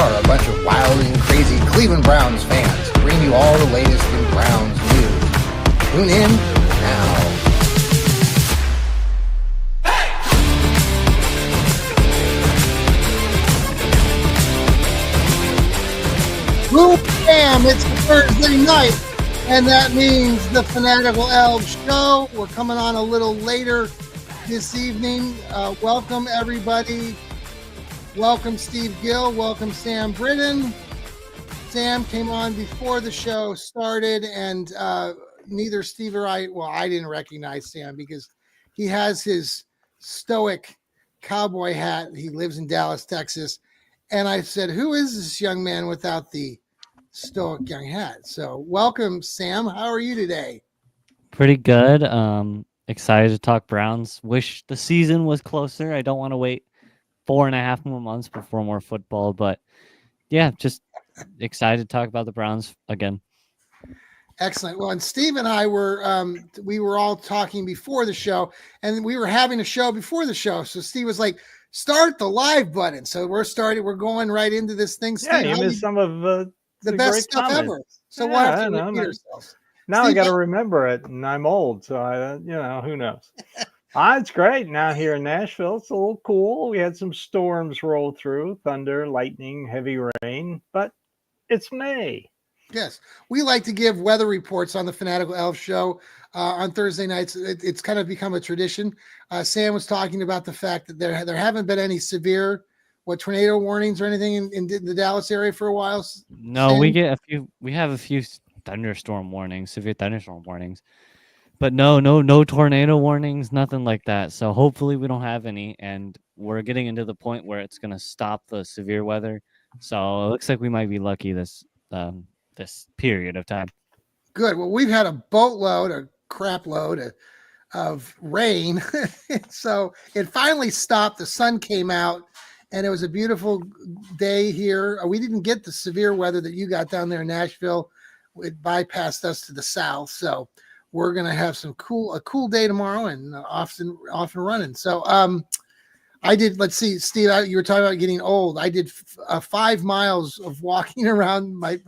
are a bunch of wild and crazy Cleveland Browns fans, bring you all the latest in Browns news. Tune in now. Boom, bam, it's Thursday night, and that means the Fanatical Elfz show. We're coming on a little later this evening. Welcome, everybody. Welcome, Steve Gill. Welcome, Sam Britton. Sam came on before the show started, and neither Steve or I didn't recognize Sam because he has his stoic cowboy hat. He lives in Dallas, Texas. And I said, who is this young man without the stoic young hat? So welcome, Sam. How are you today? Pretty good. Excited to talk Browns. Wish the season was closer. I don't want to wait 4.5 more months before more football, but yeah, just excited to talk about the Browns again. Excellent. Well, and Steve and I we were all talking before the show, and we were having a show before the show. So Steve was like, start the live button. So we're going right into this thing. Yeah, Steve, you missed some of the best stuff comments. ever. So we'll have to repeat ourselves. Now Steve, I got to remember it, and I'm old, so who knows? It's great now here in Nashville. It's a little cool. We had some storms roll through, thunder, lightning, heavy rain, but it's May. Yes, we like to give weather reports on the Fanatical Elfz show on Thursday nights. It's kind of become a tradition. Sam was talking about the fact that there haven't been any severe tornado warnings or anything in the Dallas area for a while. No, Sam? we have a few thunderstorm warnings, severe thunderstorm warnings, but no tornado warnings, nothing like that. So hopefully we don't have any, and we're getting into the point where it's going to stop the severe weather. So it looks like we might be lucky this period of time. Good. Well, we've had a boatload, a crap load of rain. So it finally stopped. The sun came out, and it was a beautiful day here. We didn't get the severe weather that you got down there in Nashville. It bypassed us to the south. So we're going to have a cool day tomorrow and off and running. So I did, let's see, Steve, you were talking about getting old. I did 5 miles of walking around my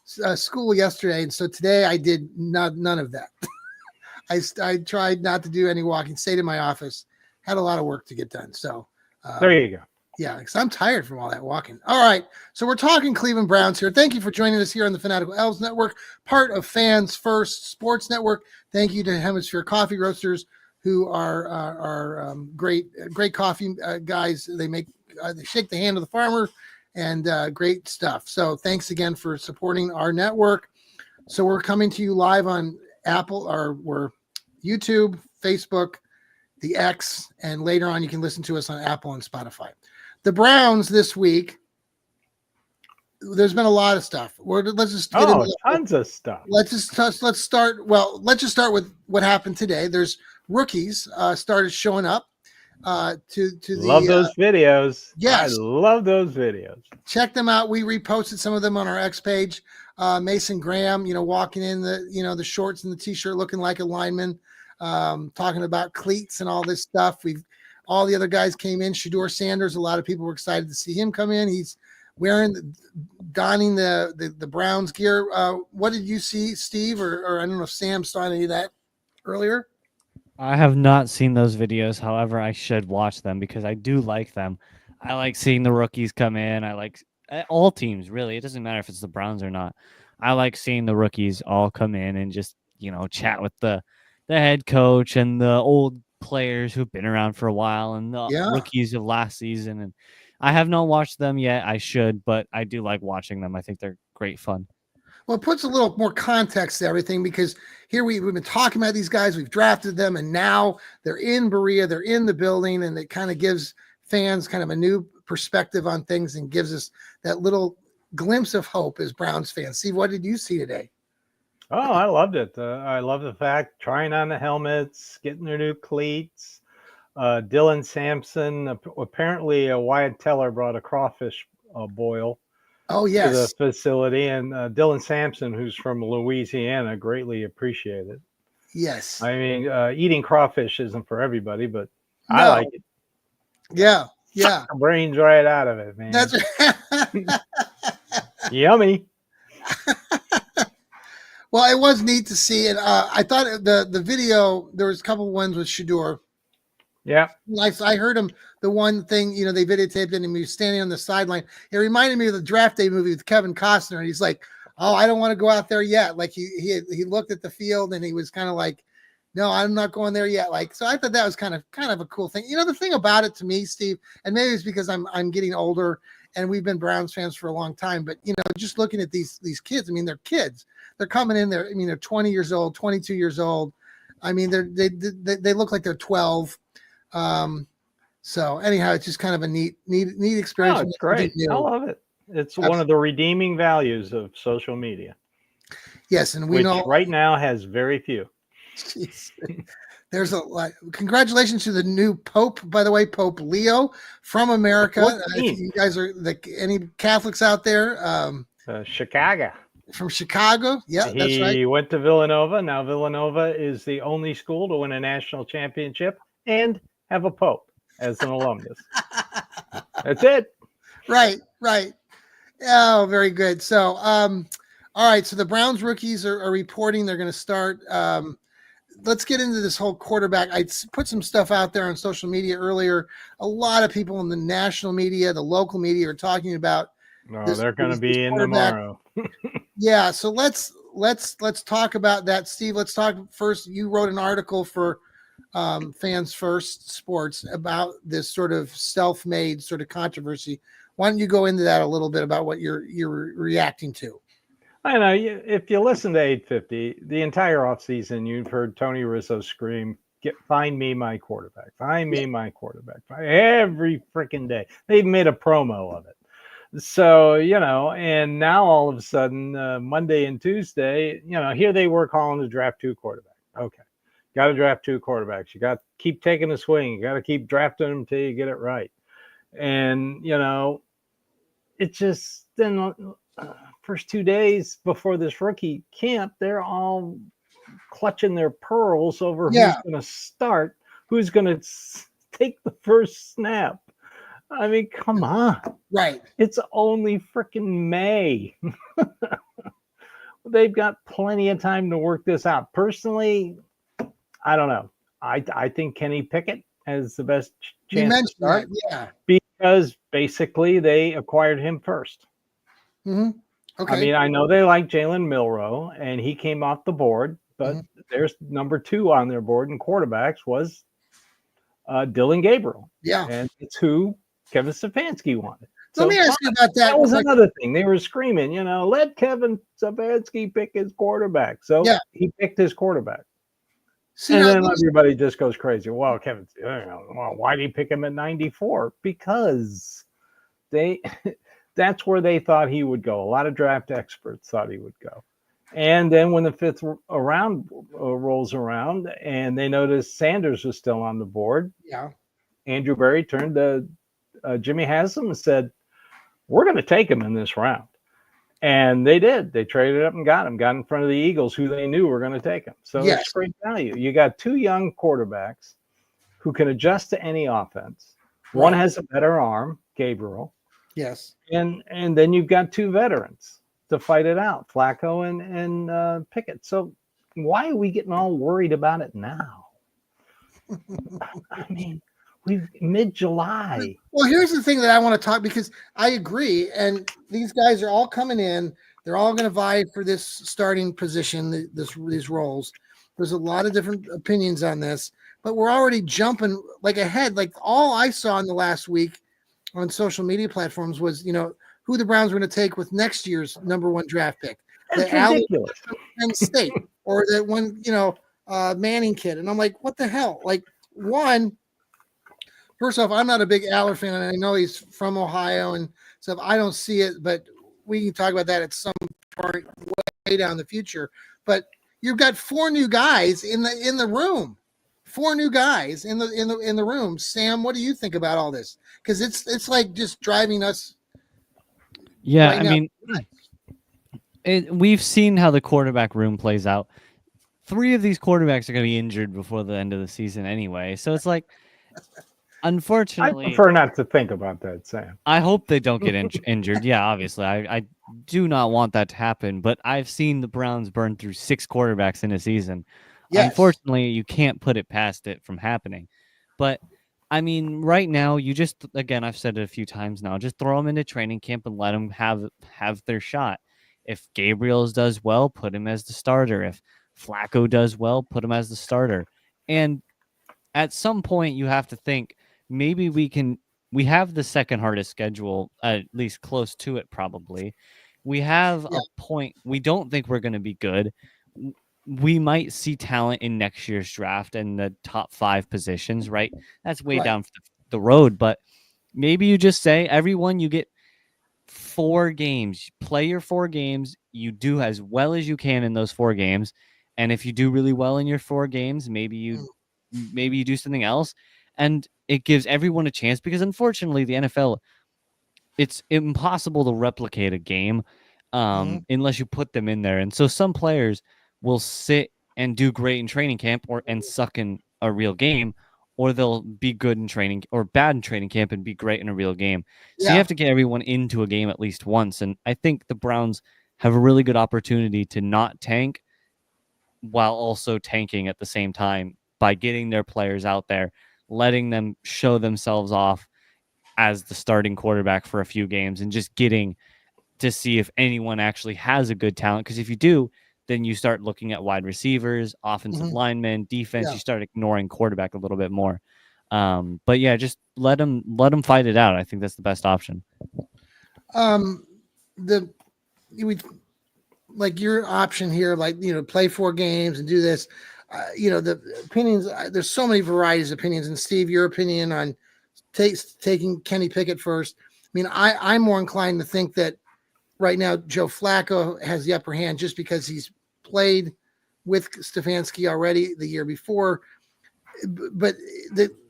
school yesterday. And so today I did none of that. I tried not to do any walking, stayed in my office, had a lot of work to get done. So there you go. Yeah, because I'm tired from all that walking. All right, so we're talking Cleveland Browns here. Thank you for joining us here on the Fanatical Elfz Network, part of Fans First Sports Network. Thank you to Hemisphere Coffee Roasters, who are great coffee guys. They shake the hand of the farmer, and great stuff. So thanks again for supporting our network. So we're coming to you live on Apple, or we're YouTube, Facebook, the X, and later on you can listen to us on Apple and Spotify. The Browns this week, there's been a lot of stuff. Let's just get into tons of stuff. Let's start with what happened today. There's rookies started showing up love those videos. Yes, I love those videos. Check them out. We reposted some of them on our X page. Mason Graham, walking in the shorts and the t-shirt looking like a lineman, talking about cleats and all this stuff. All the other guys came in. Shedeur Sanders, a lot of people were excited to see him come in. He's donning the Browns gear. What did you see, Steve? Or I don't know if Sam saw any of that earlier. I have not seen those videos. However, I should watch them because I do like them. I like seeing the rookies come in. I like all teams, really. It doesn't matter if it's the Browns or not. I like seeing the rookies all come in and just, chat with the head coach and the old players who've been around for a while and the rookies of last season. And I have not watched them yet. I should, but I do like watching them. I think they're great fun. Well, it puts a little more context to everything because here we've been talking about these guys, we've drafted them, and now they're in Berea, they're in the building, and it kind of gives fans kind of a new perspective on things and gives us that little glimpse of hope as Browns fans. Steve, what did you see today? Oh, I loved it. I love the fact trying on the helmets, getting their new cleats. Dylan Sampson, apparently Wyatt Teller brought a crawfish boil. Oh, yes. To the facility, and Dylan Sampson, who's from Louisiana, greatly appreciated. Yes. I mean, eating crawfish isn't for everybody, but I like it. Yeah. Yeah. Suck the brains right out of it, man. That's Yummy. well, it was neat to see, and I thought the video, there was a couple ones with Shador. Yeah. I heard him. The one thing, they videotaped it, and he was standing on the sideline. It reminded me of the Draft Day movie with Kevin Costner, and he's like, "Oh, I don't want to go out there yet." Like he looked at the field, and he was kind of like, "No, I'm not going there yet." Like, so I thought that was kind of a cool thing. The thing about it to me, Steve, and maybe it's because I'm getting older, and we've been Browns fans for a long time. But just looking at these kids, I mean, they're kids. They're coming in there. I mean, they're 20 years old, 22 years old. I mean, they look like they're 12. So anyhow, it's just kind of a neat experience. Oh, it's great. I love it. It's one of the redeeming values of social media. Yes, and we know right now has very few. Jeez. There's a lot. Congratulations to the new Pope, by the way, Pope Leo from America. If you guys are any Catholics out there, Chicago. From Chicago. Yeah, that's right. He went to Villanova. Now Villanova is the only school to win a national championship and have a Pope as an alumnus. That's it. Right. Oh, very good. So, all right. So the Browns rookies are reporting they're going to start. Let's get into this whole quarterback. I put some stuff out there on social media earlier. A lot of people in the national media, the local media, are talking about. No, they're going to be in tomorrow. Yeah. So let's talk about that, Steve. Let's talk first. You wrote an article for Fans First Sports about this sort of self-made sort of controversy. Why don't you go into that a little bit about what you're reacting to? I know if you listen to 850, the entire offseason, you've heard Tony Rizzo scream, find me my quarterback, find me my quarterback, every freaking day. They've made a promo of it. So, and now all of a sudden, Monday and Tuesday, here they were calling to draft 2 quarterbacks. Okay. Got to draft 2 quarterbacks. You got to keep taking a swing. You got to keep drafting them until you get it right. And, it just then first 2 days before this rookie camp, they're all clutching their pearls over who's going to start, who's going to take the first snap. I mean, come on. Right. It's only freaking May. They've got plenty of time to work this out. Personally, I don't know. I think Kenny Pickett has the best chance to start. Yeah. Because basically they acquired him first. Mm-hmm. Okay. I mean, I know they like Jalen Milroe, and he came off the board, but there's number 2 on their board in quarterbacks was Dylan Gabriel. Yeah. And it's who Kevin Stefanski wanted. Let me ask you about that. That was another thing. They were screaming, let Kevin Stefanski pick his quarterback. So he picked his quarterback. And then everybody just goes crazy. Well, Kevin, why did he pick him at 94? Because that's where they thought he would go. A lot of draft experts thought he would go. And then when the 5th round rolls around and they noticed Sanders was still on the board, Andrew Berry turned to Jimmy Haslam and said, we're going to take him in this round. And they did. They traded up and got in front of the Eagles, who they knew were going to take him. So it's great value. You got 2 young quarterbacks who can adjust to any offense. Right. One has a better arm, Gabriel. Yes. And then you've got 2 veterans to fight it out, Flacco and Pickett. So why are we getting all worried about it now? I mean, we've mid-July. Well, here's the thing that I want to talk, because I agree, and these guys are all coming in. They're all going to vie for this starting position, these roles. There's a lot of different opinions on this, but we're already jumping ahead. Like all I saw in the last week on social media platforms was, who the Browns were going to take with next year's number 1 draft pick. That's ridiculous. Penn State, or the one, Manning kid. And I'm like, what the hell? Like, first off, I'm not a big Aller fan, and I know he's from Ohio and stuff. I don't see it, but we can talk about that at some point way down the future. But you've got 4 new guys in the room. 4 new guys in the room. Sam, what do you think about all this? Because it's like just driving us. Yeah, I mean, we've seen how the quarterback room plays out. 3 of these quarterbacks are going to be injured before the end of the season anyway. So it's like, I Unfortunately, prefer not to think about that, Sam. I hope they don't get injured. Yeah, obviously, I do not want that to happen. But I've seen the Browns burn through 6 quarterbacks in a season. Yes. Unfortunately, you can't put it past it from happening. But I mean, right now, you just again, I've said it a few times now. Just throw them into training camp and let them have their shot. If Gabriel's does well, put him as the starter. If Flacco does well, put him as the starter. And at some point, you have to think maybe we have the second hardest schedule, at least close to it, probably. We have Yeah. a point. We don't think we're going to be good. We might see talent in next year's draft in the top 5 positions, right? That's way Right. down the road, but maybe you just say, everyone, you get 4 games, play your 4 games, you do as well as you can in those 4 games. And if you do really well in your 4 games, maybe you do something else, and it gives everyone a chance, because unfortunately the NFL, it's impossible to replicate a game Mhm. unless you put them in there. And so some players will sit and do great in training camp and suck in a real game, or they'll be good in training or bad in training camp and be great in a real game. So you Yeah. have to get everyone into a game at least once. And I think the Browns have a really good opportunity to not tank while also tanking at the same time by getting their players out there, letting them show themselves off as the starting quarterback for a few games, and just getting to see if anyone actually has a good talent. Because if you do, then you start looking at wide receivers, offensive Mhm. linemen, defense. Yeah. You start ignoring quarterback a little bit more. But yeah, just let them fight it out. I think that's the best option. The we like your option here, like play 4 games and do this. The opinions. There's so many varieties of opinions. And Steve, your opinion on taking Kenny Pickett first. I mean, I'm more inclined to think that right now Joe Flacco has the upper hand just because he's played with Stefanski already the year before. But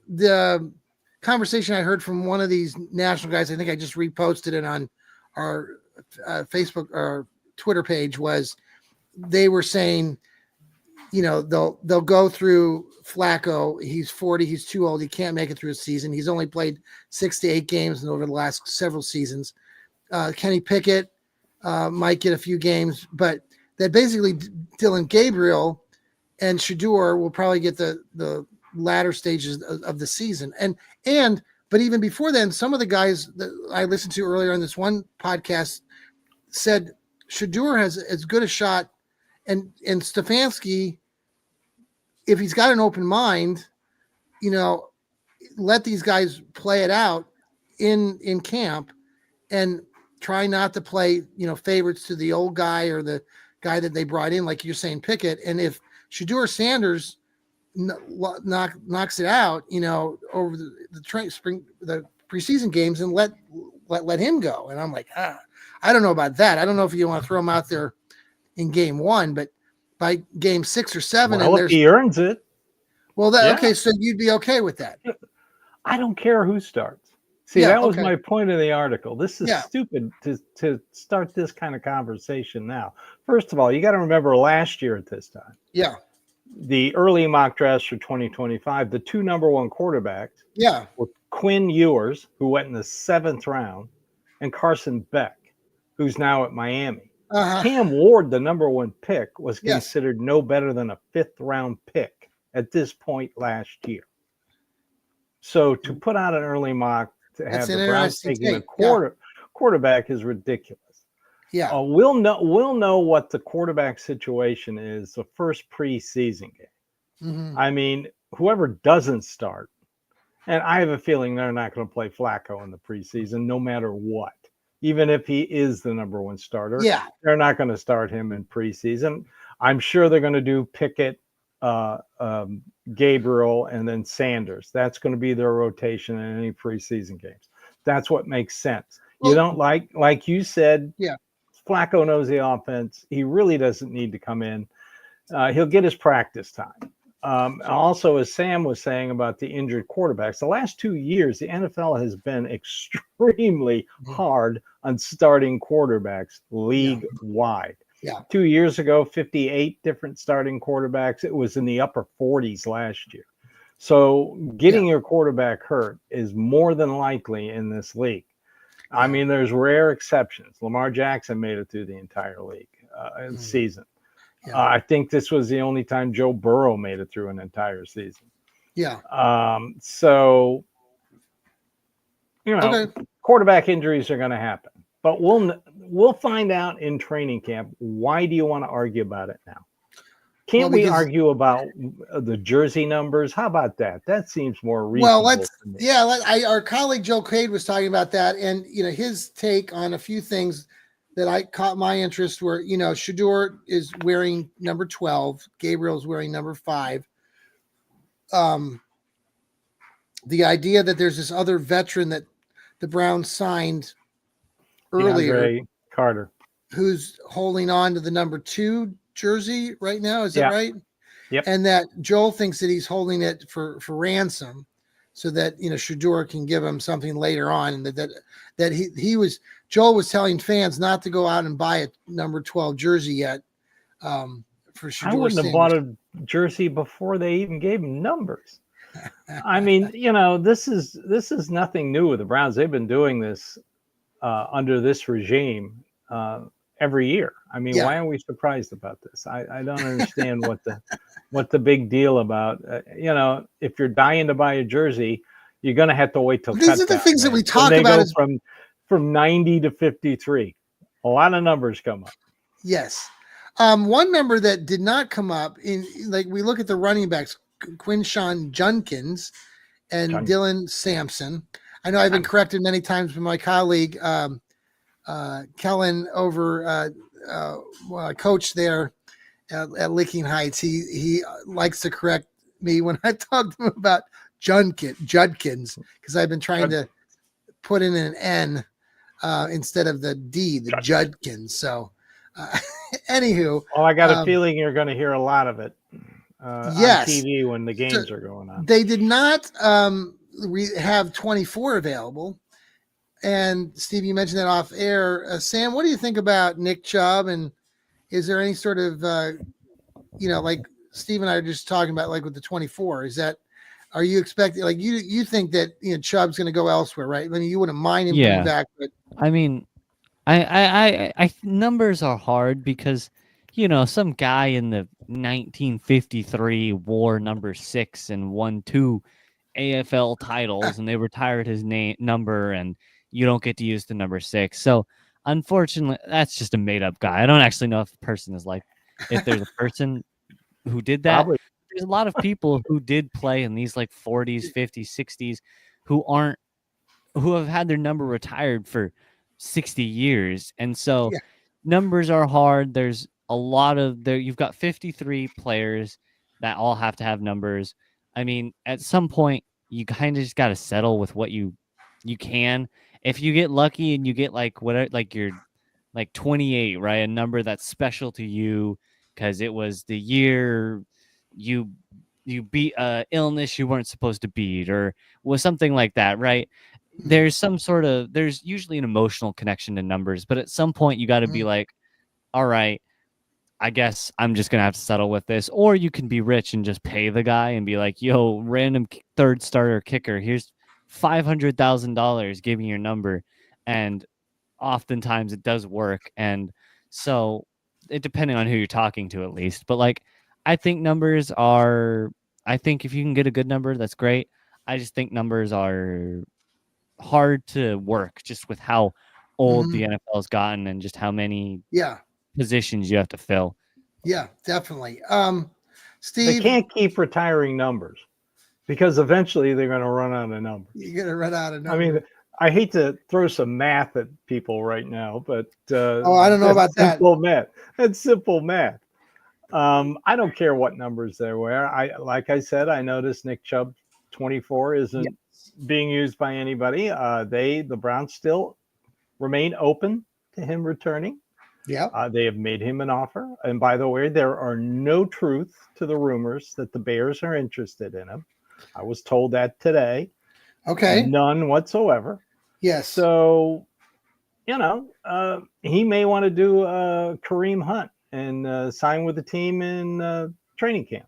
the conversation I heard from one of these national guys, I think I just reposted it on our Facebook or Twitter page, was they were saying, they'll go through Flacco. He's 40. He's too old. He can't make it through a season. He's only played 6 to 8 games over the last several seasons. Kenny Pickett might get a few games, but that basically Dylan Gabriel and Shador will probably get the latter stages of the season. But even before then, some of the guys that I listened to earlier on this one podcast said Shador has as good a shot, and Stefanski, if he's got an open mind, let these guys play it out in camp and try not to play, favorites to the old guy or the guy that they brought in, like you're saying, Pickett. And if Shador Sanders knocks it out, over the preseason games, and let him go. And I'm like, I don't know about that. I don't know if you want to throw him out there in game 1, but by game 6 or 7, Well, if he earns it. Well, okay, so you'd be okay with that. I don't care who starts. See, that was my point of the article. This is stupid to start this kind of conversation now. First of all, you got to remember last year at this time. Yeah. The early mock drafts for 2025, the 2 number 1 quarterbacks were Quinn Ewers, who went in the 7th round, and Carson Beck, who's now at Miami. Cam Ward, the number 1 pick, was considered no better than a 5th round pick at this point last year. So to put out an early mock to have the Browns taking a quarterback is ridiculous. Yeah. We'll know what the quarterback situation is the first preseason game. Mm-hmm. I mean, whoever doesn't start, and I have a feeling they're not going to play Flacco in the preseason, no matter what. Even if he is the number 1 starter, they're not going to start him in preseason. I'm sure they're going to do Pickett, Gabriel, and then Sanders. That's going to be their rotation in any preseason games. That's what makes sense. You don't like you said, Flacco knows the offense. He really doesn't need to come in. He'll get his practice time. Also, as Sam was saying about the injured quarterbacks, the last 2 years, the NFL has been extremely hard on starting quarterbacks league-wide. 2 years ago, 58 different starting quarterbacks. It was in the upper 40s last year. So getting your quarterback hurt is more than likely in this league. I Yeah. mean, there's rare exceptions. Lamar Jackson made it through the entire league season. Yeah. I think this was the only time Joe Burrow made it through an entire season. Yeah. So, you know, Okay. quarterback injuries are going to happen. But we'll find out in training camp. Why do you want to argue about it now? Can't we argue about the jersey numbers? How about that? That seems more reasonable. Well, to me. Our colleague Joe Cade was talking about that, and his take on a few things that I caught my interest were, Shador is wearing number 12, Gabriel's wearing number 5. The idea that there's this other veteran that the Browns signed earlier, DeAndre Carter, who's holding on to the number 2 jersey right now. Is that right? Yep. And that Joel thinks that he's holding it for ransom, so that Shador can give him something later on, and that Joel was telling fans not to go out and buy a number 12 jersey yet. For Shador, I wouldn't have bought a jersey before they even gave him numbers. I mean, this is nothing new with the Browns. They've been doing this under this regime every year. I mean, why aren't we surprised about this? I don't understand what the big deal about. If you're dying to buy a jersey, you're going to have to wait till these are the things that we talk about. From 90 to 53, a lot of numbers come up. Yes. One number that did not come up we look at the running backs, Quinshawn Judkins and Dylan Sampson. I know I've been corrected many times by my colleague, Kellen over coach there at Licking Heights. He likes to correct me when I talk to him about Judkins, because I've been trying to put in an N instead of the D, the Judkins. So anywho. Well, I got a feeling you're going to hear a lot of it on TV when the games are going on. They did not have 24 available. And Steve, you mentioned that off air. Sam, what do you think about Nick Chubb? And is there any sort of, like Steve and I are just talking about, like with the 24, are you expecting, like you think that, Chubb's going to go elsewhere, right? I mean, you wouldn't mind him coming back, but I mean, I numbers are hard because, some guy in the 1953 wore number 6 and won 2 AFL titles, and they retired his number, and you don't get to use the number 6. So unfortunately, that's just a made up guy. I don't actually know if the person is if there's a person who did that. Probably. There's a lot of people who did play in these 40s, 50s, 60s who have had their number retired for 60 years. And so numbers are hard. There's a lot of you've got 53 players that all have to have numbers. I mean, at some point you kind of just got to settle with what you can. If you get lucky and you get you're 28, right? A number that's special to you because it was the year you beat illness you weren't supposed to beat, or was something like that, right? There's usually an emotional connection to numbers, but at some point you got to be like, all right, I guess I'm just going to have to settle with this. Or you can be rich and just pay the guy and be like, yo, random third starter kicker, here's $500,000, give me your number. And oftentimes it does work. And so it depending on who you're talking to, at least. But I think if you can get a good number, that's great. I just think numbers are hard to work just with how old the NFL's gotten and just how many positions you have to fill. Yeah, definitely. Steve, they can't keep retiring numbers because eventually they're going to run out of numbers. You're going to run out of numbers. I mean, I hate to throw some math at people right now, but I don't know about that. That's simple math. I don't care what numbers they wear. Like I said, I noticed Nick Chubb 24 isn't being used by anybody. The Browns still remain open to him returning. Yeah. They have made him an offer. And by the way, there are no truth to the rumors that the Bears are interested in him. I was told that today. Okay. None whatsoever. Yes. So, he may want to do Kareem Hunt and sign with the team in training camp.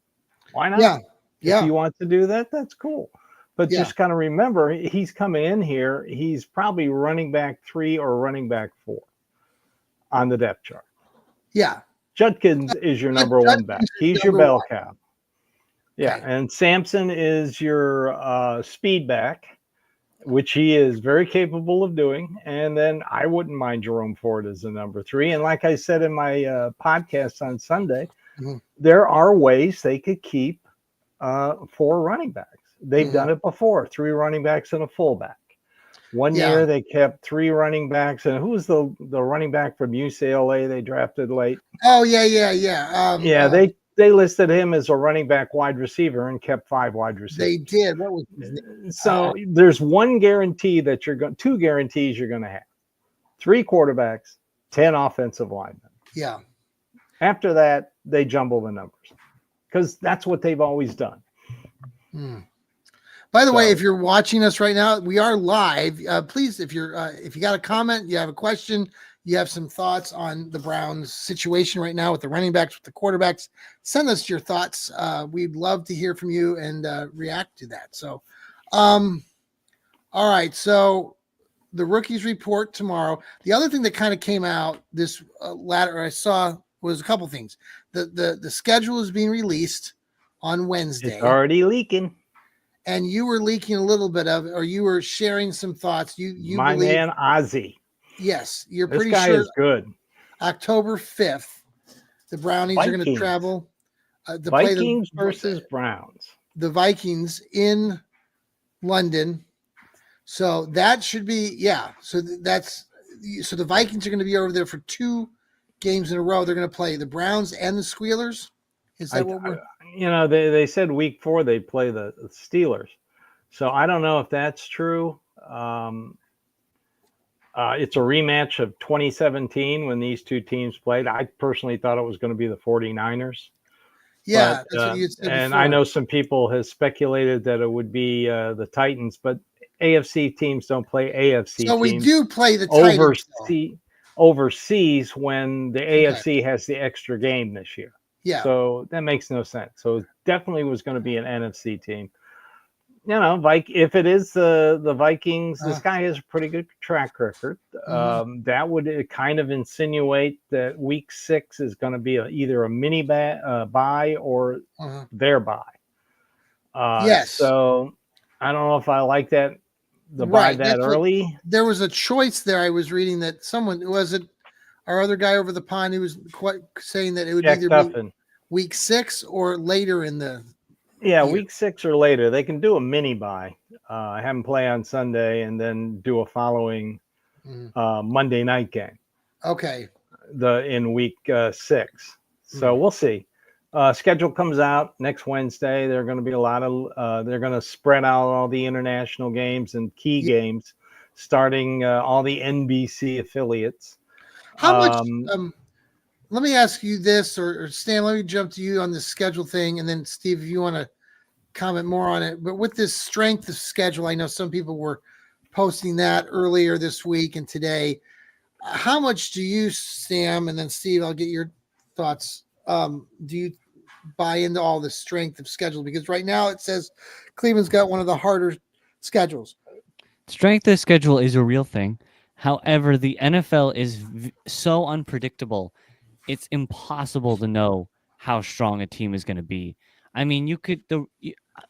Why not? Yeah. If Yeah. he wants to do that, that's cool. But Yeah. just kind of remember, he's coming in here. He's probably running back 3 or running back 4 on the depth chart. Yeah. Judkins is your number one back. Judkins is He's your number bell one. cow. Yeah, Okay. and Sampson is your speed back, which he is very capable of doing. And then I wouldn't mind Jerome Ford as the number 3. And like I said in my podcast on Sunday, Mhm. there are ways they could keep 4 running backs. They've Mhm. done it before, 3 running backs and a fullback. One Yeah. year they kept 3 running backs, and who's the running back from UCLA they drafted late? Oh yeah, yeah, yeah. Yeah, they listed him as a running back wide receiver and kept 5 wide receivers. They did. What was his name? So there's one guarantee that you're going, 2 guarantees you're going to have: 3 quarterbacks, 10 offensive linemen. Yeah. After that, they jumble the numbers because that's what they've always done. Hmm. By the way, So- if you're watching us right now, we are live. Please, if you got a comment, you have a question, you have some thoughts on the Browns situation right now with the running backs, with the quarterbacks, send us your thoughts. We'd love to hear from you and react to that. So, all right. So the rookies report tomorrow. The other thing that kind of came out this latter I saw was a couple things. The schedule is being released on Wednesday. It's already leaking. And you were leaking a little bit of it, or you were sharing some thoughts. You My believe, man Ozzy. yes, you're This pretty guy sure is good. October 5th, the Brownies are going to Vikings. travel to play Vikings versus Browns. the Vikings in London. So that should be, yeah. So so the Vikings are going to be over there for 2 games in a row. They're going to play the Browns and the Squealers. Is that what we're? They said week 4 they play the Steelers. So I don't know if that's true. It's a rematch of 2017 when these 2 teams played. I personally thought it was going to be the 49ers. Yeah, But, that's what you said and before. I know some people have speculated that it would be the Titans, but AFC teams don't play AFC So we teams do play the Titans. overseas when the AFC has the extra game this year. Yeah. So that makes no sense. So it definitely was going to be an NFC team. If it is the Vikings, this guy has a pretty good track record. That would kind of insinuate that week 6 is going to be either a mini bye or their bye. Yes. So I don't know if I like that, the bye that early. There was a choice there. I was reading that someone, was it our other guy over the pond, who was quite saying that it would Jack either Duffin. be week 6 or later in the Yeah, year. week 6 or later. They can do a mini bye, have them play on Sunday, and then do a following Monday night game. Okay. In week 6. So we'll see. Schedule comes out next Wednesday. There are going to be a lot of. They're going to spread out all the international games and key games, starting all the NBC affiliates. How much? Let me ask you this, or Stan. Let me jump to you on the schedule thing, and then Steve, if you want to comment more on it. But with this strength of schedule, I know some people were posting that earlier this week and today. How much do you, Sam, and then Steve, I'll get your thoughts. Do you buy into all the strength of schedule? Because right now it says Cleveland's got one of the harder schedules. Strength of schedule is a real thing. However, the NFL is so unpredictable. It's impossible to know how strong a team is going to be. I mean,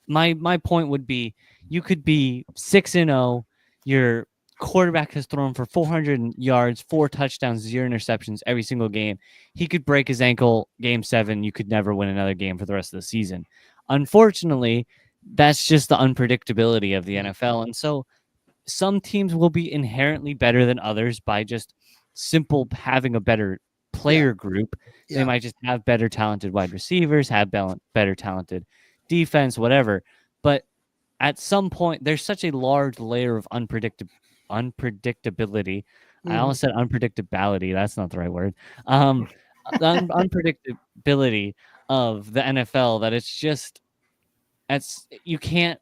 my point would be, you could be 6-0. Your quarterback has thrown for 400 yards, 4 touchdowns, 0 interceptions every single game. He could break his ankle game 7. You could never win another game for the rest of the season. Unfortunately, that's just the unpredictability of the NFL. And so some teams will be inherently better than others by just simple having a better player group. They might just have better talented wide receivers, have better talented defense, whatever. But at some point, there's such a large layer of unpredictability. I almost said unpredictability. That's not the right word. The unpredictability of the NFL that you can't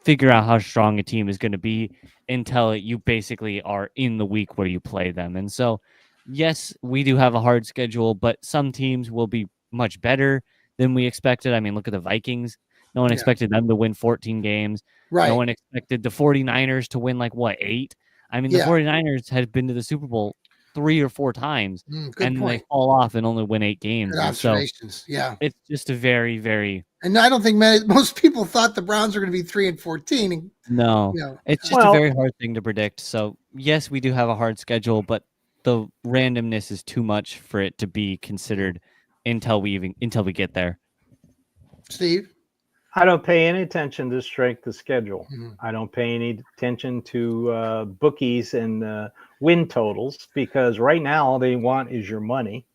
figure out how strong a team is going to be until you basically are in the week where you play them. And so, yes, we do have a hard schedule, but some teams will be much better than we expected. I mean, look at the Vikings. No one Yeah. expected them to win 14 games. Right. No one expected the 49ers to win like what, 8? I mean, the Yeah. 49ers had been to the Super Bowl 3 or 4 times, Good and they point. fall off and only win 8 Good games. And so observations. Yeah. it's just a very, very And I don't think most people thought the Browns were going to be 3-14. And, no. you know, It's just a very hard thing to predict. So yes, we do have a hard schedule, but the randomness is too much for it to be considered until we get there. Steve? I don't pay any attention to strength of schedule. Mhm. I don't pay any attention to bookies and win totals, because right now all they want is your money.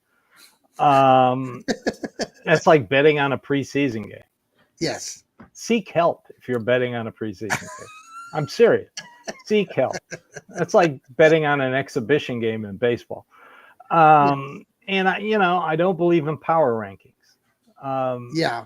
That's like betting on a preseason game. Yes. Seek help if you're betting on a preseason game. I'm serious. Seek help. That's like betting on an exhibition game in baseball. And I don't believe in power rankings. Yeah.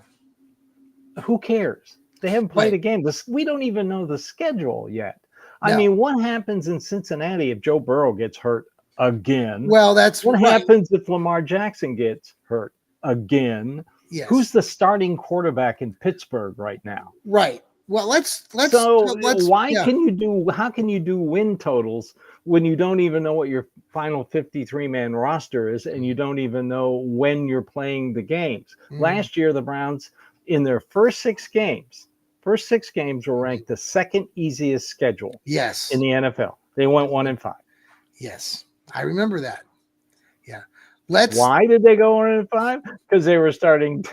Who cares? They haven't played Right. a game. We don't even know the schedule yet. I No. mean, what happens in Cincinnati if Joe Burrow gets hurt again? Well, that's What right. happens if Lamar Jackson gets hurt again? Yes. Who's the starting quarterback in Pittsburgh right now? Right. Well, let's how can you do win totals when you don't even know what your final 53-man roster is, and you don't even know when you're playing the games? Last year, the Browns, in their first six games were ranked the second easiest schedule Yes. in the NFL. They went 1-5. Yes. I remember that. Yeah. Why did they go 1-5? Because they were starting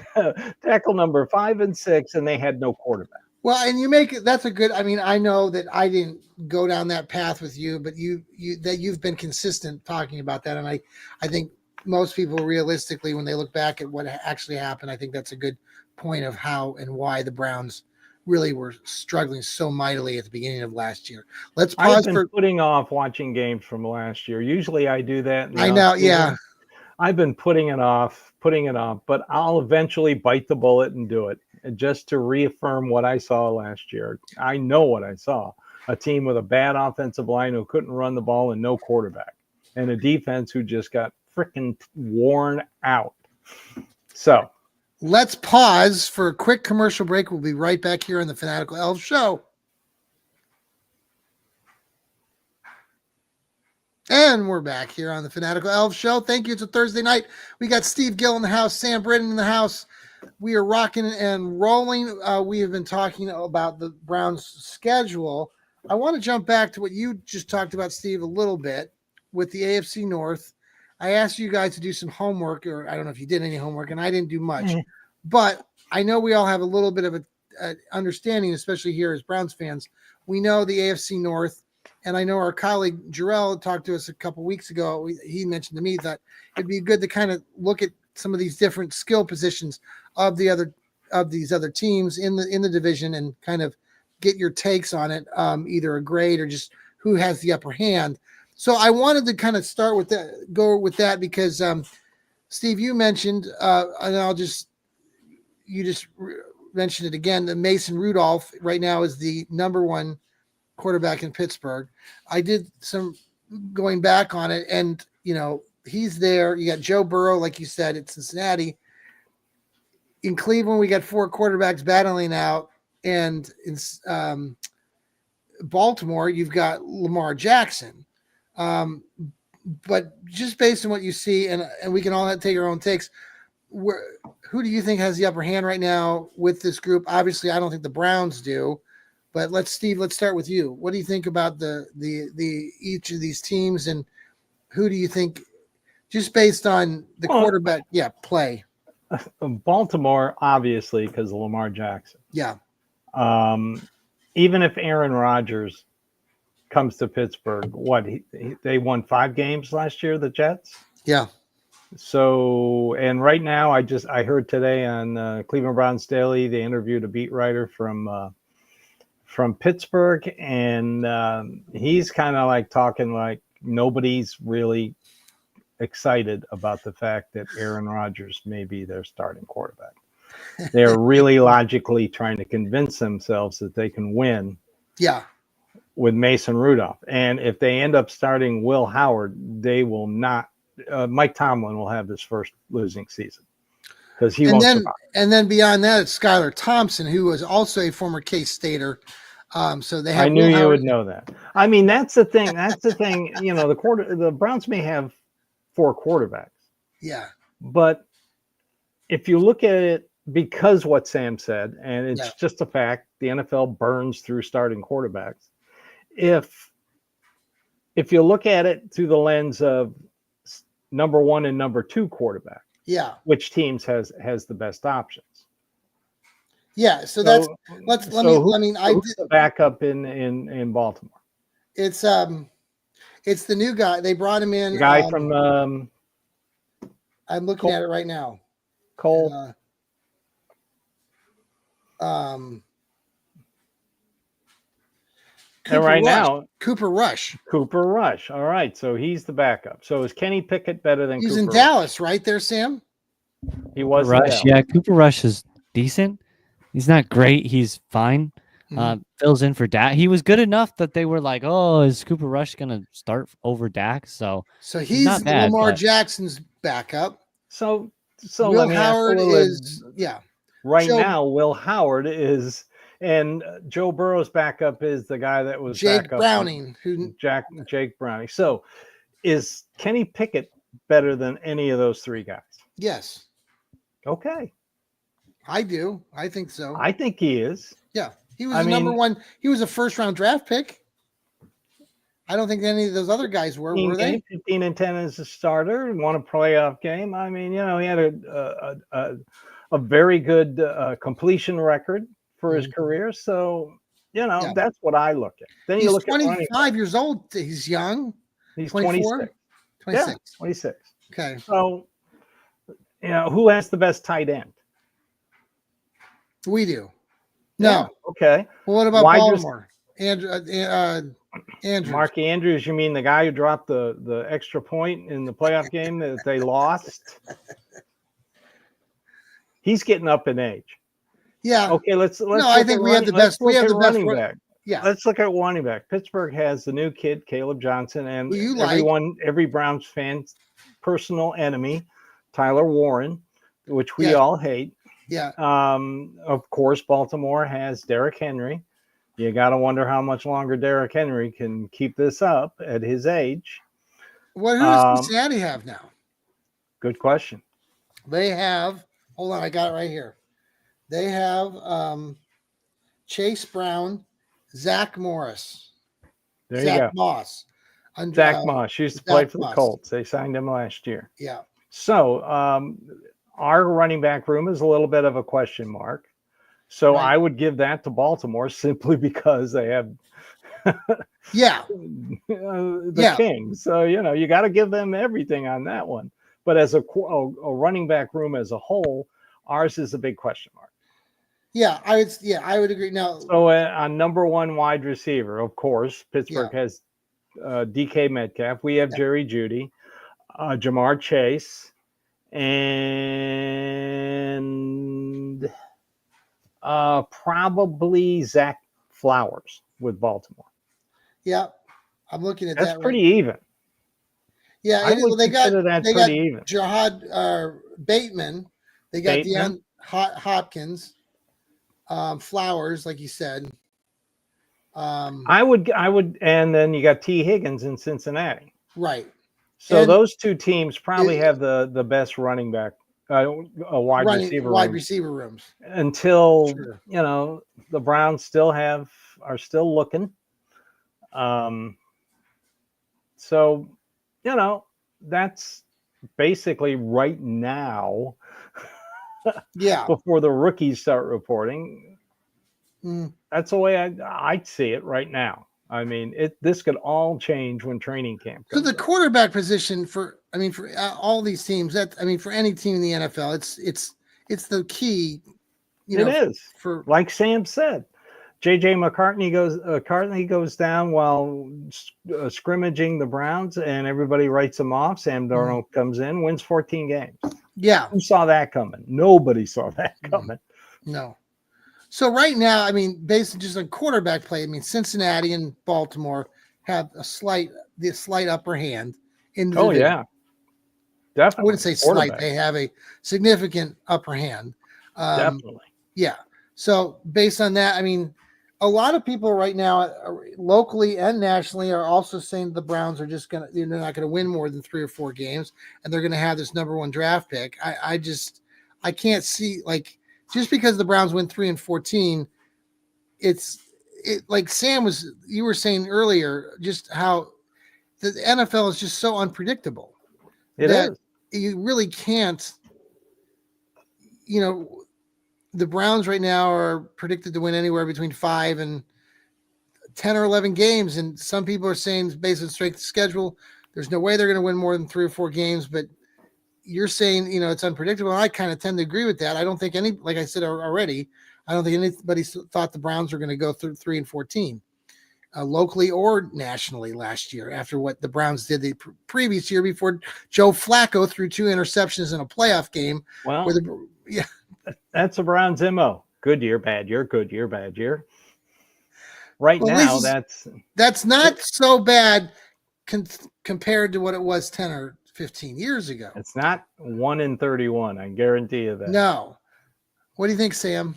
tackle number 5 and 6, and they had no quarterback. Well, and that's a good. I mean, I know that I didn't go down that path with you, but you've been consistent talking about that, and I think most people realistically, when they look back at what actually happened, I think that's a good point of how and why the Browns really were struggling so mightily at the beginning of last year. Let's pause I've been putting off watching games from last year. Usually I do that. I know, yeah. I've been putting it off, but I'll eventually bite the bullet and do it, just to reaffirm what I saw last year. I know what I saw: a team with a bad offensive line who couldn't run the ball and no quarterback, and a defense who just got freaking worn out. So let's pause for a quick commercial break. We'll be right back here on the Fanatical Elfz Show. And we're back here on the Fanatical Elfz Show. Thank you. It's a Thursday night. We got Steve Gill in the house, Sam Britton in the house. We are rocking and rolling. We have been talking about the Browns' schedule. I want to jump back to what you just talked about, Steve, a little bit with the AFC North. I asked you guys to do some homework, or I don't know if you did any homework, and I didn't do much. But I know we all have a little bit of a understanding, especially here as Browns fans. We know the AFC North. And I know our colleague Jarrell talked to us a couple weeks ago. He mentioned to me that it'd be good to kind of look at some of these different skill positions of these other teams in the division and kind of get your takes on it, either a grade or just who has the upper hand. So I wanted to kind of start with that, go with that because Steve, you mentioned, and you just mentioned it again, that Mason Rudolph right now is the number one quarterback in Pittsburgh. I did some going back on it, and he's there. You got Joe Burrow, like you said, at Cincinnati. In Cleveland, we got 4 quarterbacks battling out, and in Baltimore, you've got Lamar Jackson. But just based on what you see, and we can all take our own takes. Who do you think has the upper hand right now with this group? Obviously, I don't think the Browns do. But let's start with you. What do you think about the each of these teams, and who do you think, just based on the quarterback, play? Baltimore, obviously, because of Lamar Jackson. Yeah. Even if Aaron Rodgers comes to Pittsburgh, they won 5 games last year, the Jets? Yeah. So, and right now, I heard today on Cleveland Browns Daily, they interviewed a beat writer from Pittsburgh, and he's kind of like talking like nobody's really excited about the fact that Aaron Rodgers may be their starting quarterback. They're really logically trying to convince themselves that they can win with Mason Rudolph. And if they end up starting Will Howard, they will not. Mike Tomlin will have his first losing season. because he And won't then survive. and then beyond that, it's Skylar Thompson, who was also a former K-Stater. So they have I knew Will you Howard. would know that. I mean, that's the thing. That's the thing. You know, the Browns may have 4 quarterbacks, Yeah, but if you look at it, because what Sam said, and it's Yeah. just a fact, the NFL burns through starting quarterbacks. If you look at it through the lens of number 1 and number 2 quarterback, yeah, which teams has the best options? yeah. So that's who's the backup in Baltimore? it's the new guy. They brought him in. The guy from I'm looking at it right now. Cole. And right now, Cooper Rush. Cooper Rush. All right, so he's the backup. So is Kenny Pickett better than He's Cooper in Rush? Dallas, right there, Sam? He was in Rush. Dallas. Yeah, Cooper Rush is decent. He's not great. He's fine. Fills in for Dak. He was good enough that they were like, "Oh, is Cooper Rush gonna start over Dak?" So he's not bad, Lamar but... Jackson's backup. So Will let me Howard ask is right now. Will Howard is, and Joe Burrow's backup is the guy that was Jake backup Browning. Jake Browning. So is Kenny Pickett better than any of those 3 guys? Yes. Okay. I do. I think so. I think he is. Yeah. He was number 1. He was a first-round draft pick. I don't think any of those other guys were they? 15-10 as a starter, won a playoff game. I mean, he had a very good completion record for his career. So, that's what I look at. Then he's you look 25 years old. He's young. He's 24? 26. 26. Yeah, 26. Okay. So, who has the best tight end? We do. No. Yeah, okay. Well, what about Baltimore? Andrews. Mark Andrews, you mean the guy who dropped the extra point in the playoff game that they lost? He's getting up in age. Yeah. Okay, let's No, I think we have the best. We have the best running back. Yeah. Let's look at running back. Pittsburgh has the new kid, Caleb Johnson, and every Browns fan's personal enemy, Tyler Warren, which we all hate. Yeah. Of course, Baltimore has Derrick Henry. You got to wonder how much longer Derrick Henry can keep this up at his age. Who does Cincinnati have now? Good question. They have, hold on, I got it right here. They have Chase Brown, Zach Morris. There you go. Moss. Zach Moss used to play for the Colts. They signed him last year. Yeah. So our running back room is a little bit of a question mark. So I would give that to Baltimore simply because they have the Kings. So, you got to give them everything on that one. But as a running back room as a whole, ours is a big question mark. Yeah, I would agree. Now, so on number 1 wide receiver, of course, Pittsburgh has DK Metcalf. We have Jerry Jeudy, Jamar Chase, and probably Zach Flowers with Baltimore. Yeah, I'm looking at that. That's pretty even. Yeah, they got even. Jahad Bateman. They got Deion Hopkins, Flowers, like you said. I would, and then you got T. Higgins in Cincinnati. Right. So those 2 teams probably have the best running back, wide receiver rooms until the Browns are still looking. So that's basically right now. Yeah. Before the rookies start reporting, that's the way I'd see it right now. I mean, this could all change when training camp comes. So the quarterback position for all these teams, for any team in the NFL, it's the key. It is for, like Sam said, JJ McCartney goes down while scrimmaging the Browns, and everybody writes him off. Sam Darnold comes in, wins 14 games. Yeah, who saw that coming? Nobody saw that coming. No. So right now, based just on quarterback play, Cincinnati and Baltimore have the slight upper hand in the division. Definitely. I wouldn't say slight. Quarterback. They have a significant upper hand. Definitely. Yeah. So based on that, I mean, a lot of people right now, locally and nationally, are also saying the Browns are just gonna, they're not gonna win more than 3 or 4 games, and they're gonna have this number 1 draft pick. I can't see, like, just because the Browns win 3-14, like you were saying earlier, just how the NFL is just so unpredictable It that is. you really can't, you know, the Browns right now are predicted to win anywhere between 5 and 10 or 11 games. And some people are saying, based on strength of schedule, there's no way they're going to win more than 3 or 4 games. But you're saying, it's unpredictable. And I kind of tend to agree with that. I don't think like I said already, I don't think anybody thought the Browns were going to go through 3-14 locally or nationally last year after what the Browns did the previous year before Joe Flacco threw 2 interceptions in a playoff game. Well, that's a Browns MO. Good year, bad year, good year, bad year. Right now, that's not so bad compared to what it was 10 or 15 years ago. It's not 1-31. I guarantee you that. No. What do you think, Sam?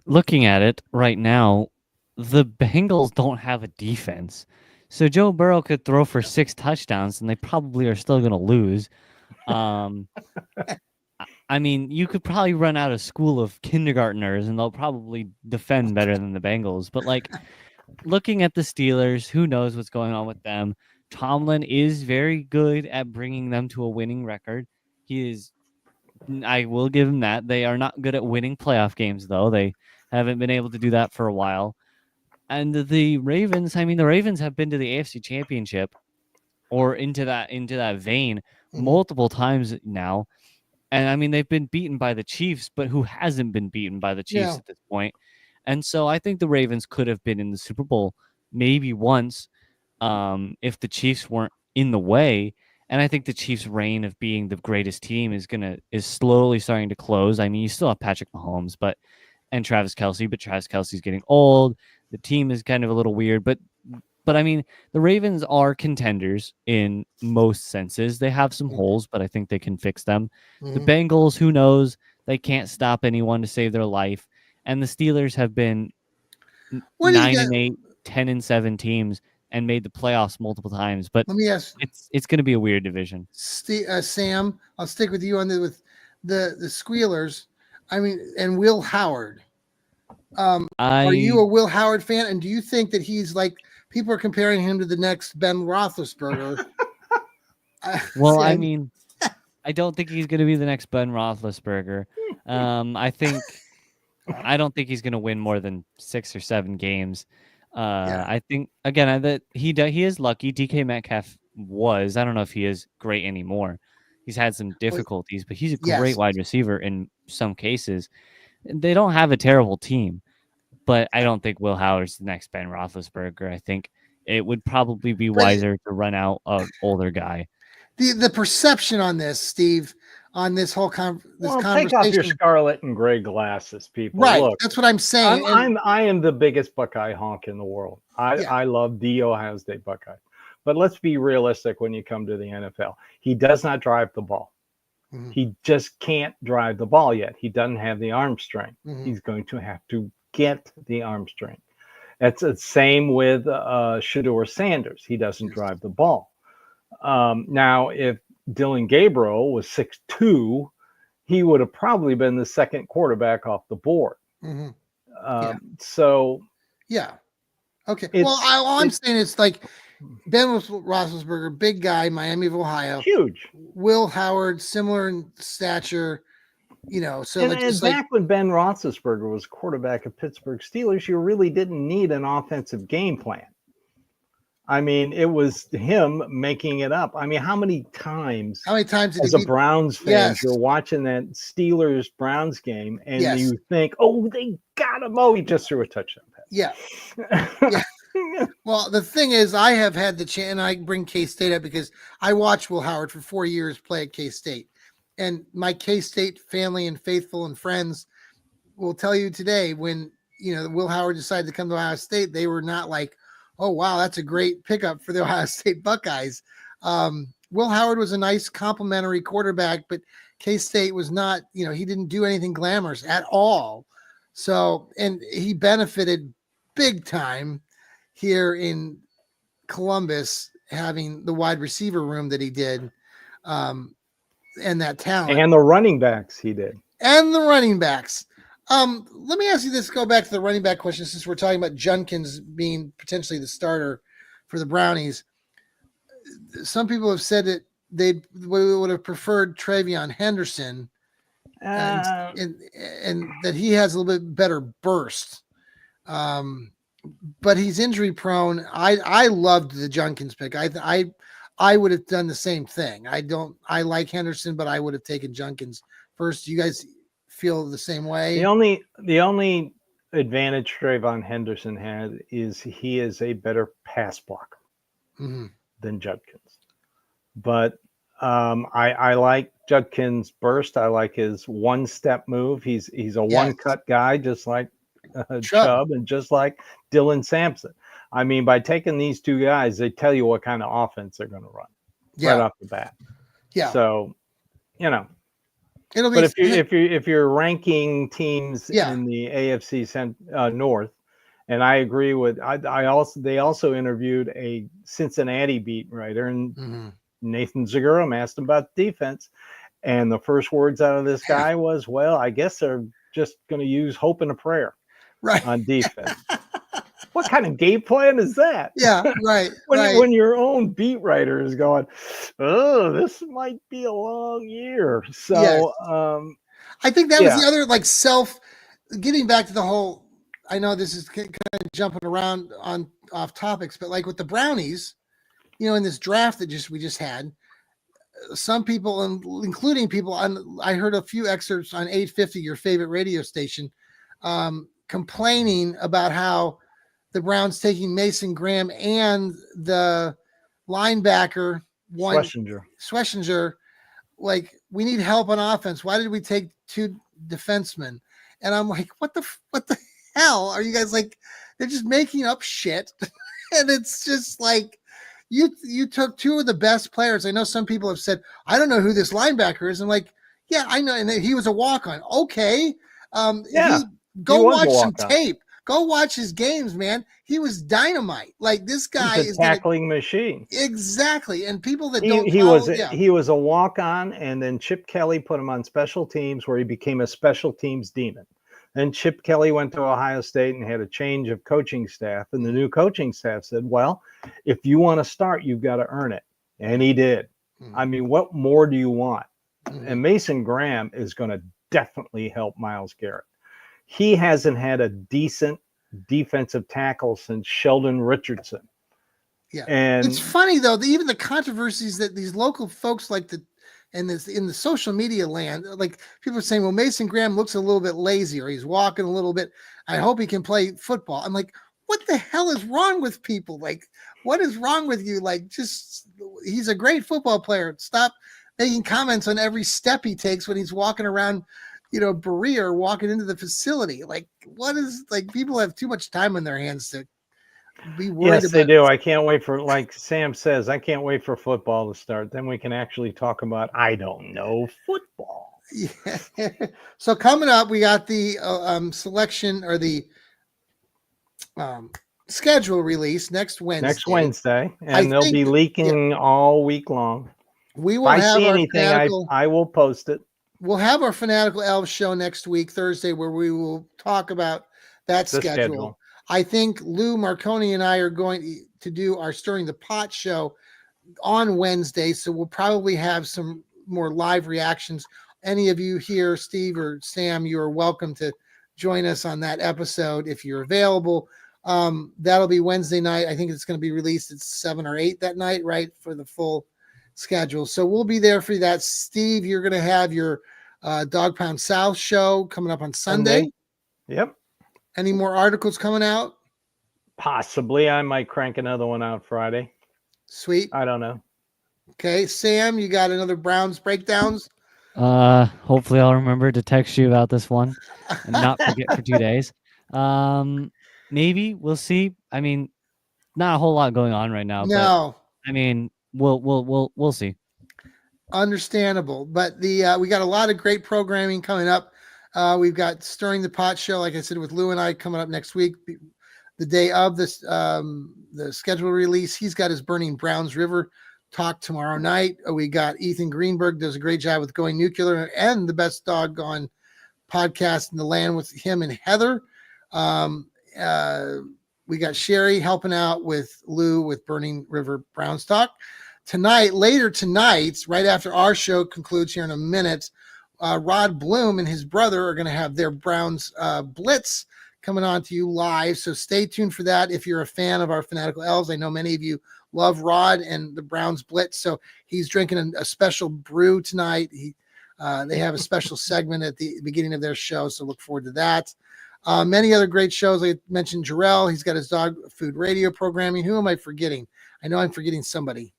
Looking at it right now, the Bengals don't have a defense. So Joe Burrow could throw for 6 touchdowns, and they probably are still going to lose. I mean, you could probably run out a school of kindergartners, and they'll probably defend better than the Bengals. But, like, looking at the Steelers, who knows what's going on with them? Tomlin is very good at bringing them to a winning record. I will give him that. They are not good at winning playoff games, though. They haven't been able to do that for a while. And the Ravens, the Ravens have been to the AFC Championship or into that vein multiple times now. And they've been beaten by the Chiefs, but who hasn't been beaten by the Chiefs at this point? And so I think the Ravens could have been in the Super Bowl maybe once if the Chiefs weren't in the way. And I think the Chiefs' reign of being the greatest team is slowly starting to close. I mean, you still have Patrick Mahomes, and Travis Kelce, but Travis Kelce's getting old. The team is kind of a little weird, but the Ravens are contenders in most senses. They have some holes, but I think they can fix them. The Bengals, who knows? They can't stop anyone to save their life. And the Steelers have been 9-8, 10-7 teams and made the playoffs multiple times. But let me ask, it's going to be a weird division. Sam, I'll stick with you on with the Squealers. And Will Howard. Are you a Will Howard fan? And do you think that he's like, people are comparing him to the next Ben Roethlisberger? Well, I don't think he's going to be the next Ben Roethlisberger. I don't think he's going to win more than 6 or 7 games. I think again that he is lucky. DK Metcalf was. I don't know if he is great anymore. He's had some difficulties, but he's a great wide receiver in some cases. They don't have a terrible team, but I don't think Will Howard's the next Ben Roethlisberger. I think it would probably be wiser to run out an older guy. The perception on this, Steve, on this whole conversation. Take off your scarlet and gray glasses, people. Right, look, that's what I'm saying. I am the biggest Buckeye honk in the world. I love the Ohio State Buckeye. But let's be realistic when you come to the NFL. He does not drive the ball. Mm-hmm. He just can't drive the ball yet. He doesn't have the arm strength. Mm-hmm. He's going to have to get the arm strength. That's the same with Shedeur Sanders. He doesn't drive the ball. Now, if Dylan Gabriel was 6'2", he would have probably been the second quarterback off the board. Mm-hmm. So, yeah. Okay. Well, all I'm saying is like Ben Roethlisberger, big guy, Miami of Ohio, huge. Will Howard, similar in stature, So and back when Ben Roethlisberger was quarterback of Pittsburgh Steelers, you really didn't need an offensive game plan. It was him making it up. How many times as a Browns fan, you're watching that Steelers-Browns game and you think, oh, they got him. Oh, he just threw a touchdown pass. Yeah. Yeah. Well, the thing is, I have had the chance, and I bring K-State up because I watched Will Howard for 4 years play at K-State. And my K-State family and faithful and friends will tell you today when, Will Howard decided to come to Ohio State, they were not like, oh, wow, that's a great pickup for the Ohio State Buckeyes. Will Howard was a nice complimentary quarterback, but K-State was not, he didn't do anything glamorous at all. So, and he benefited big time here in Columbus, having the wide receiver room that he did, and that talent. And the running backs he did. And the running backs. Let me ask you this, go back to the running back question, since we're talking about Junkins being potentially the starter for the Brownies. Some people have said that they would have preferred Travion Henderson, and that he has a little bit better burst. But he's injury prone. I loved the Junkins pick. I would have done the same thing. I like Henderson, but I would have taken Junkins first. You guys feel the same way? The only advantage Trayvon Henderson has is he is a better pass blocker than Judkins. But I like Judkins' burst. I like his one-step move. He's a one-cut guy, just like Chubb and just like Dylan Sampson. I mean, by taking these two guys, they tell you what kind of offense they're going to run right off the bat. Yeah. So, it'll be. But if you're ranking teams in the AFC North, and I agree with they also interviewed a Cincinnati beat writer, and Nathan Zagura asked him about defense, and the first words out of this guy was, "Well, I guess they're just going to use hope and a prayer on defense." What kind of game plan is that? Yeah, right. When your own beat writer is going, "Oh, this might be a long year." So I think that was the other getting back to the whole. I know this is kind of jumping around off topics, but like with the Brownies, in this draft that we just had, some people, including people I heard a few excerpts on 850, your favorite radio station, complaining about how the Browns taking Mason Graham and the linebacker Schlesinger, like, we need help on offense. Why did we take two defensemen? And I'm like, what the hell are you guys like? They're just making up shit. And it's just like, you took two of the best players. I know some people have said, I don't know who this linebacker is. I'm like, yeah, I know. And he was a walk-on. Okay. Go watch some tape. Go watch his games, man. He was dynamite. Like, this guy is a tackling machine. Exactly. And people that he was a walk-on, and then Chip Kelly put him on special teams where he became a special teams demon. Then Chip Kelly went to Ohio State and had a change of coaching staff, and the new coaching staff said, well, if you want to start, you've got to earn it. And he did. I mean, what more do you want? And Mason Graham is going to definitely help Myles Garrett. He hasn't had a decent defensive tackle since Sheldon Richardson. Yeah. And it's funny, though, even the controversies that these local folks like in the social media land, like, people are saying, well, Mason Graham looks a little bit lazy, or he's walking a little bit. I hope he can play football. I'm like, what the hell is wrong with people? Like, what is wrong with you? Like, he's a great football player. Stop making comments on every step he takes when he's walking around, Berea, or walking into the facility. Like, people have too much time on their hands to be worried. Yes, they do. I can't wait for, like Sam says, I can't wait for football to start. Then we can actually talk about, I don't know, football. Yeah. So coming up, we got the selection, or the schedule release next Wednesday. And they'll be leaking all week long. We will have I will post it. We'll have our Fanatical Elfz show next week, Thursday, where we will talk about that schedule. I think Lou Marconi and I are going to do our Stirring the Pot show on Wednesday, so we'll probably have some more live reactions. Any of you here, Steve or Sam, you are welcome to join us on that episode if you're available. That'll be Wednesday night. I think it's going to be released at 7 or 8 that night, right, for the full schedule. So we'll be there for that. Steve, you're going to have your Dog Pound South show coming up on Sunday. Yep. Any more articles coming out? Possibly. I might crank another one out Friday. Sweet. I don't know. Okay. Sam, you got another Browns breakdowns? Hopefully I'll remember to text you about this one and not forget for 2 days. Maybe we'll see. I mean, not a whole lot going on right now. No. But, I mean, we'll see. Understandable, but we got a lot of great programming coming up. We've got Stirring the Pot show, like I said, with Lou and I coming up next week, the day of this the schedule release. He's got his Burning Browns River talk tomorrow night. We got Ethan Greenberg does a great job with Going Nuclear and the best doggone podcast in the land with him and Heather. We got Sherry helping out with Lou with Burning River Browns talk. Later tonight, right after our show concludes here in a minute, Rod Bloom and his brother are going to have their Browns Blitz coming on to you live. So stay tuned for that. If you're a fan of our Fanatical Elves, I know many of you love Rod and the Browns Blitz. So he's drinking a special brew tonight. They have a special segment at the beginning of their show. So look forward to that. Many other great shows. I mentioned Jarrell. He's got his dog food radio programming. Who am I forgetting? I know I'm forgetting somebody.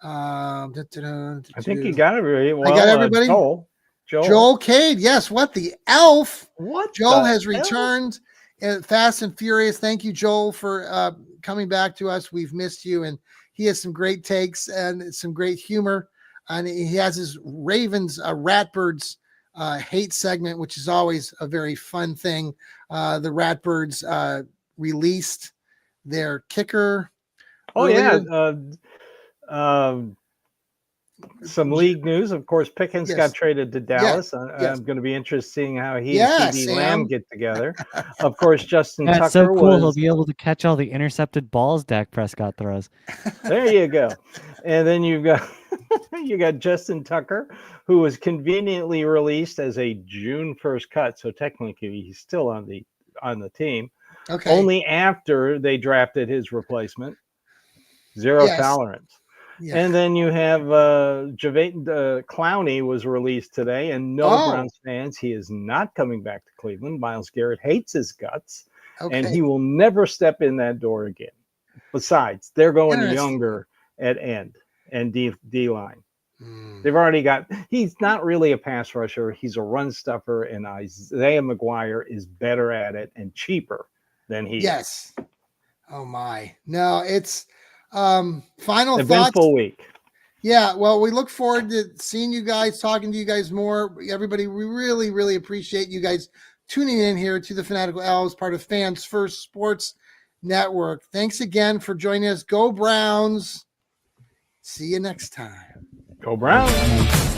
I think you got everybody. Well, I got everybody. Joel Cade. Yes. What the elf? What? Joel has returned. Fast and Furious. Thank you, Joel, for coming back to us. We've missed you, and he has some great takes and some great humor. And he has his Ravens Ratbirds hate segment, which is always a very fun thing. The Ratbirds released their kicker. Earlier. Some league news. Of course, Pickens got traded to Dallas. I'm going to be interested seeing how he and CeeDee Lamb get together. Of course, Justin Tucker. That's so cool. He'll be able to catch all the intercepted balls Dak Prescott throws. There you go. And then you've got Justin Tucker, who was conveniently released as a June 1st cut. So technically, he's still on the team. Okay. Only after they drafted his replacement. Zero tolerance. Yeah. And then you have Jadeveon Clowney was released today, and Browns fans, he is not coming back to Cleveland. Myles Garrett hates his guts, and he will never step in that door again. Besides, they're going younger at end and D line. They've already got. He's not really a pass rusher. He's a run stuffer, and Isaiah McGuire is better at it and cheaper than he is. Yes. Oh my! No, it's. Final eventful thoughts. Week. Yeah, well, we look forward to seeing you guys, talking to you guys more. Everybody, we really, really appreciate you guys tuning in here to the Fanatical Elfz, part of Fans First Sports Network. Thanks again for joining us. Go Browns. See you next time. Go Browns.